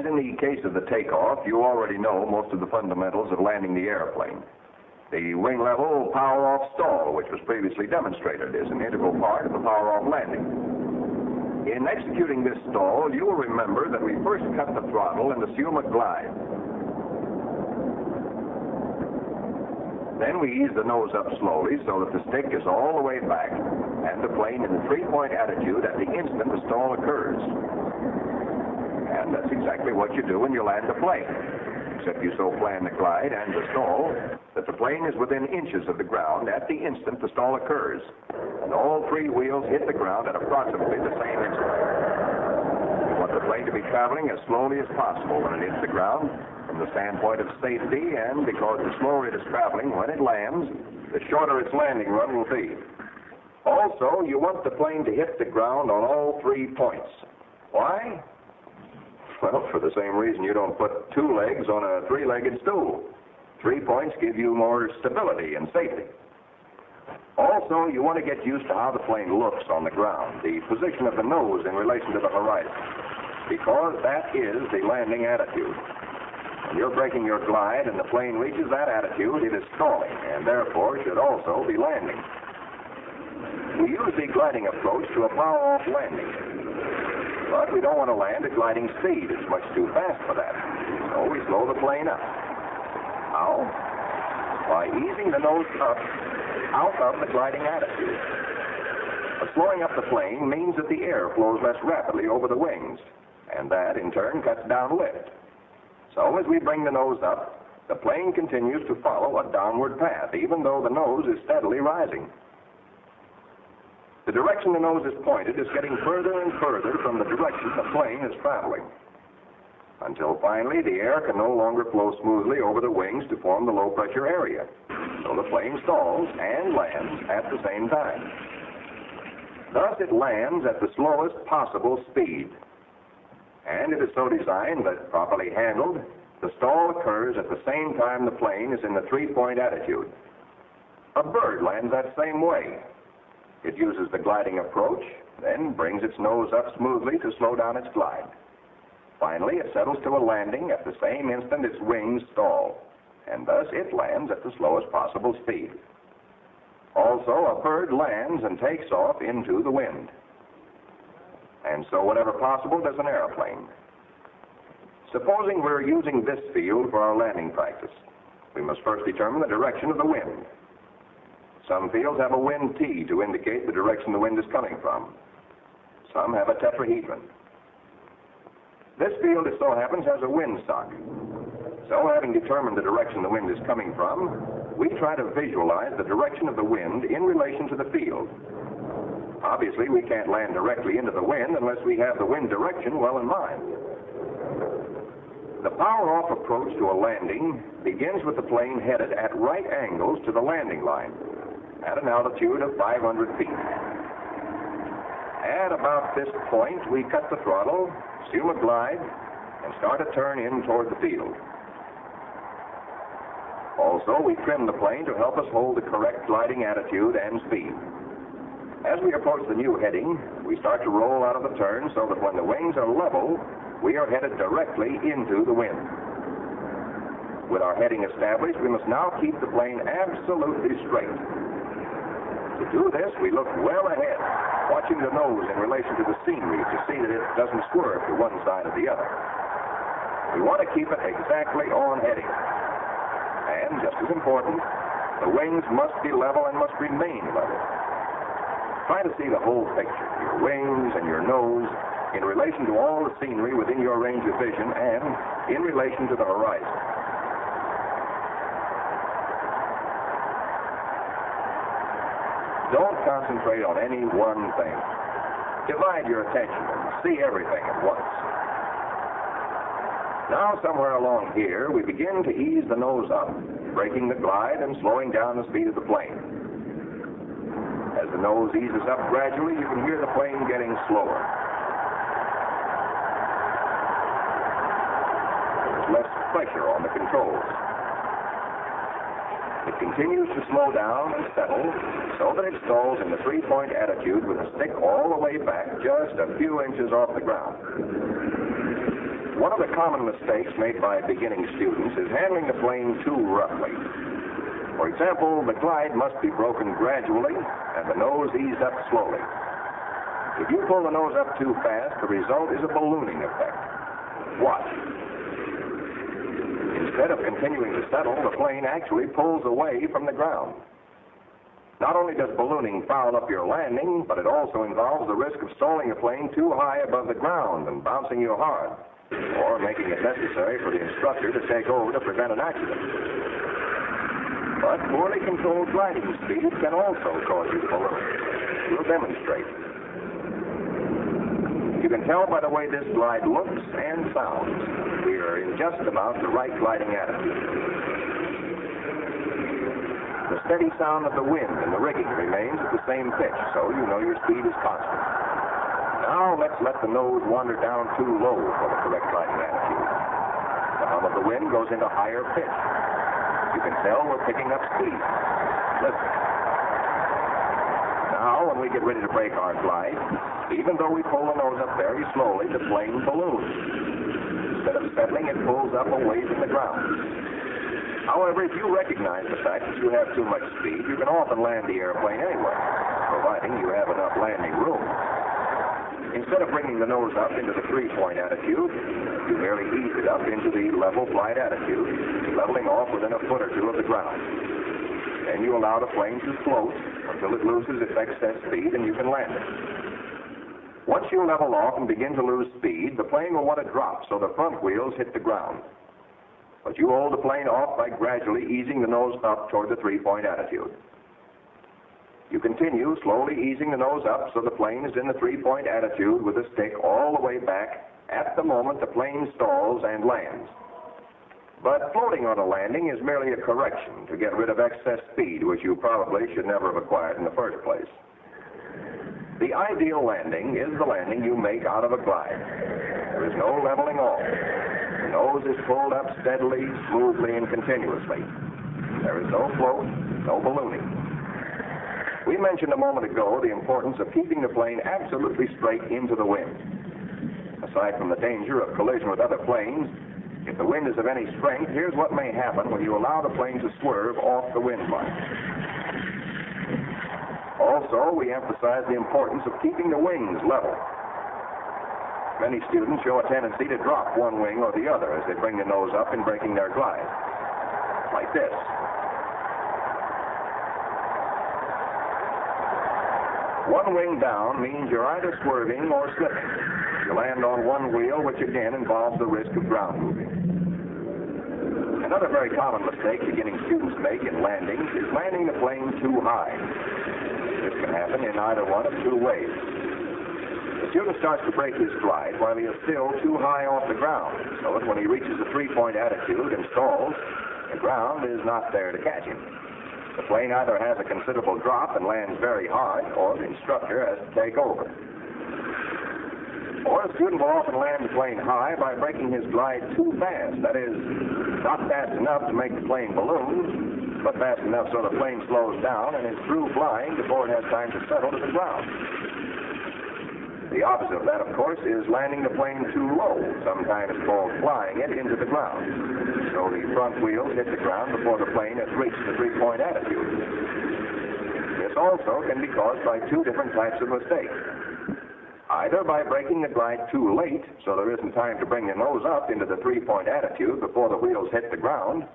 As in the case of the takeoff, you already know most of the fundamentals of landing the airplane. The wing level power-off stall, which was previously demonstrated, is an integral part of the power-off landing. In executing this stall, you will remember that we first cut the throttle and assume a glide. Then we ease the nose up slowly so that the stick is all the way back and the plane in the three-point attitude at the instant the stall occurs. And that's exactly what you do when you land a plane, except you so plan the glide and the stall that the plane is within inches of the ground at the instant the stall occurs, and all three wheels hit the ground at approximately the same instant. You want the plane to be traveling as slowly as possible when it hits the ground, from the standpoint of safety, and because the slower it is traveling when it lands, the shorter its landing run will be. Also, you want the plane to hit the ground on all 3 points. Why? Well, for the same reason you don't put 2 legs on a 3-legged stool. 3 points give you more stability and safety. Also, you want to get used to how the plane looks on the ground, the position of the nose in relation to the horizon, because that is the landing attitude. When you're breaking your glide and the plane reaches that attitude, it is stalling, and therefore should also be landing. We use the gliding approach to a power-off landing, but we don't want to land at gliding speed. It's much too fast for that. So we slow the plane up. How? By easing the nose up out of the gliding attitude. But slowing up the plane means that the air flows less rapidly over the wings, and that, in turn, cuts down lift. So as we bring the nose up, the plane continues to follow a downward path, even though the nose is steadily rising. The direction the nose is pointed is getting further and further from the direction the plane is traveling, until finally the air can no longer flow smoothly over the wings to form the low-pressure area. So the plane stalls and lands at the same time. Thus, it lands at the slowest possible speed. And it is so designed that, properly handled, the stall occurs at the same time the plane is in the 3-point attitude. A bird lands that same way. It uses the gliding approach, then brings its nose up smoothly to slow down its glide. Finally, it settles to a landing at the same instant its wings stall, and thus it lands at the slowest possible speed. Also, a bird lands and takes off into the wind. And so, whenever possible, does an airplane. Supposing we're using this field for our landing practice, we must first determine the direction of the wind. Some fields have a wind T to indicate the direction the wind is coming from. Some have a tetrahedron. This field, it so happens, has a windsock. So, having determined the direction the wind is coming from, we try to visualize the direction of the wind in relation to the field. Obviously, we can't land directly into the wind unless we have the wind direction well in mind. The power-off approach to a landing begins with the plane headed at right angles to the landing line at an altitude of 500 feet. At about this point, we cut the throttle, assume a glide, and start a turn in toward the field. Also, we trim the plane to help us hold the correct gliding attitude and speed. As we approach the new heading, we start to roll out of the turn so that when the wings are level, we are headed directly into the wind. With our heading established, we must now keep the plane absolutely straight. To do this, we look well ahead, watching the nose in relation to the scenery to see that it doesn't swerve to one side or the other. We want to keep it exactly on heading. And, just as important, the wings must be level and must remain level. Try to see the whole picture, your wings and your nose, in relation to all the scenery within your range of vision and in relation to the horizon. Don't concentrate on any one thing. Divide your attention and see everything at once. Now, somewhere along here, we begin to ease the nose up, breaking the glide and slowing down the speed of the plane. As the nose eases up gradually, you can hear the plane getting slower. There's less pressure on the controls. It continues to slow down and settle so that it stalls in the 3-point attitude with the stick all the way back just a few inches off the ground. One of the common mistakes made by beginning students is handling the plane too roughly. For example, the glide must be broken gradually and the nose eased up slowly. If you pull the nose up too fast, the result is a ballooning effect. Watch. Instead of continuing to settle, the plane actually pulls away from the ground. Not only does ballooning foul up your landing, but it also involves the risk of stalling the plane too high above the ground and bouncing you hard, or making it necessary for the instructor to take over to prevent an accident. But poorly controlled gliding speed can also cause you to balloon. We'll demonstrate. You can tell by the way this glide looks and sounds. We are in just about the right gliding attitude. The steady sound of the wind and the rigging remains at the same pitch, so you know your speed is constant. Now let's let the nose wander down too low for the correct gliding attitude. The hum of the wind goes into higher pitch. You can tell we're picking up speed. Listen. Now, when we get ready to break our glide, even though we pull the nose up very slowly, the plane balloons. Instead of settling, it pulls up away from the ground. However, if you recognize the fact that you have too much speed, you can often land the airplane anyway, providing you have enough landing room. Instead of bringing the nose up into the three-point attitude, you merely ease it up into the level flight attitude, leveling off within a foot or two of the ground. Then you allow the plane to float until it loses its excess speed and you can land it. Once you level off and begin to lose speed, the plane will want to drop so the front wheels hit the ground. But you hold the plane off by gradually easing the nose up toward the three-point attitude. You continue slowly easing the nose up so the plane is in the three-point attitude with the stick all the way back at the moment the plane stalls and lands. But floating on a landing is merely a correction to get rid of excess speed, which you probably should never have acquired in the first place. The ideal landing is the landing you make out of a glide. There is no leveling off. The nose is pulled up steadily, smoothly, and continuously. There is no float, no ballooning. We mentioned a moment ago the importance of keeping the plane absolutely straight into the wind. Aside from the danger of collision with other planes, if the wind is of any strength, here's what may happen when you allow the plane to swerve off the wind line. Also, we emphasize the importance of keeping the wings level. Many students show a tendency to drop one wing or the other as they bring the nose up in breaking their glide. Like this. One wing down means you're either swerving or slipping. You land on one wheel, which again involves the risk of ground moving. Another very common mistake beginning students make in landings is landing the plane too high. This can happen in either one of two ways. The student starts to break his glide while he is still too high off the ground, so that when he reaches the three-point attitude and stalls, the ground is not there to catch him. The plane either has a considerable drop and lands very hard, or the instructor has to take over. Or a student will often land the plane high by breaking his glide too fast. That is, not fast enough to make the plane balloon, but fast enough so the plane slows down and is through flying before it has time to settle to the ground. The opposite of that, of course, is landing the plane too low, sometimes called flying it into the ground. So the front wheels hit the ground before the plane has reached the three-point attitude. This also can be caused by two different types of mistakes. Either by breaking the glide too late, so there isn't time to bring the nose up into the three-point attitude before the wheels hit the ground,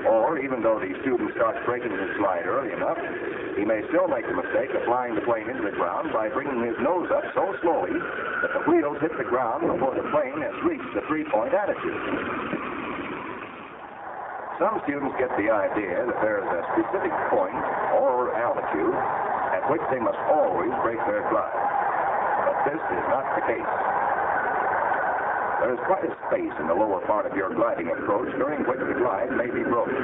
or even though the student starts breaking his glide early enough, he may still make the mistake of flying the plane into the ground by bringing his nose up so slowly that the wheels hit the ground before the plane has reached the three-point attitude. Some students get the idea that there is a specific point or altitude at which they must always break their glide. But this is not the case. There is quite a space in the lower part of your gliding approach during which the glide may be broken.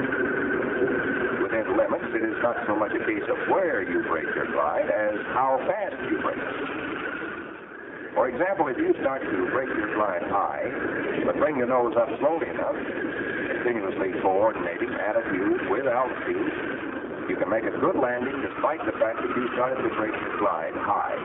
Within limits, it is not so much a case of where you break your glide as how fast you break it. For example, if you start to break your glide high, but bring the nose up slowly enough, continuously coordinating attitude with altitude, you can make a good landing despite the fact that you started to break your glide high.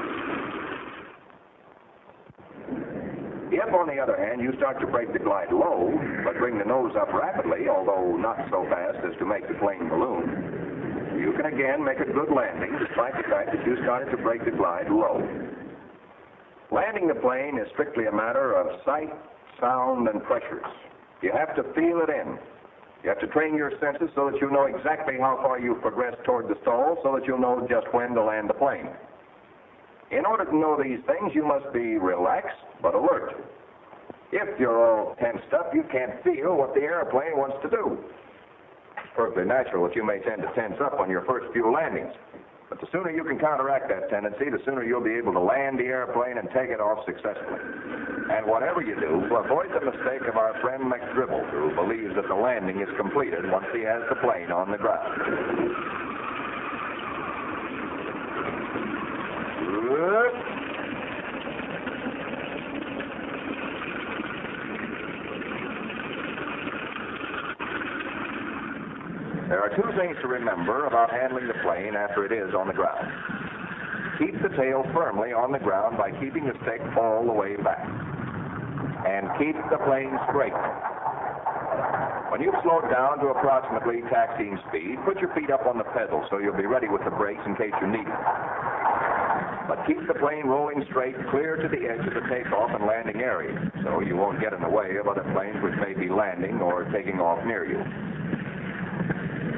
If If, on the other hand, you start to break the glide low, but bring the nose up rapidly, although not so fast as to make the plane balloon, you can again make a good landing despite the fact that you started to break the glide low. Landing the plane is strictly a matter of sight, sound, and pressures. You have to feel it in. You have to train your senses so that you know exactly how far you've progressed toward the stall so that you'll know just when to land the plane. In order to know these things, you must be relaxed but alert. If you're all tensed up, you can't feel what the airplane wants to do. It's perfectly natural that you may tend to tense up on your first few landings. But the sooner you can counteract that tendency, the sooner you'll be able to land the airplane and take it off successfully. And whatever you do, avoid the mistake of our friend McDribble, who believes that the landing is completed once he has the plane on the ground. Good. There are two things to remember about handling the plane after it is on the ground. Keep the tail firmly on the ground by keeping the stick all the way back. And keep the plane straight. When you've slowed down to approximately taxiing speed, put your feet up on the pedal so you'll be ready with the brakes in case you need it. But keep the plane rolling straight clear to the edge of the takeoff and landing area so you won't get in the way of other planes which may be landing or taking off near you.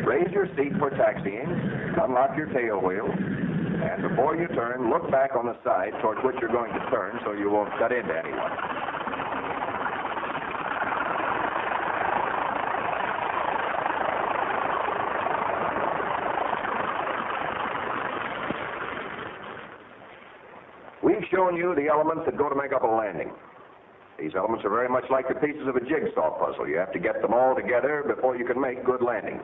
Raise your seat for taxiing, unlock your tail wheel, and before you turn, look back on the side towards which you're going to turn so you won't cut into anyone. We've shown you the elements that go to make up a landing. These elements are very much like the pieces of a jigsaw puzzle. You have to get them all together before you can make good landings.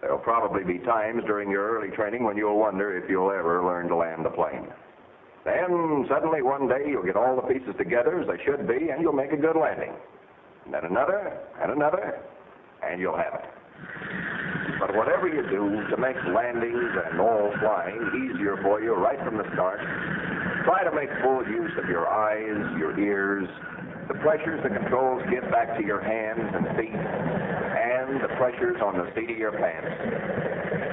There'll probably be times during your early training when you'll wonder if you'll ever learn to land the plane. Then, suddenly one day, you'll get all the pieces together as they should be, and you'll make a good landing. And then another, and you'll have it. But whatever you do to make landings and all flying easier for you right from the start, try to make full use of your eyes, your ears, the pressures the controls give back to your hands and feet, and the pressures on the seat of your pants.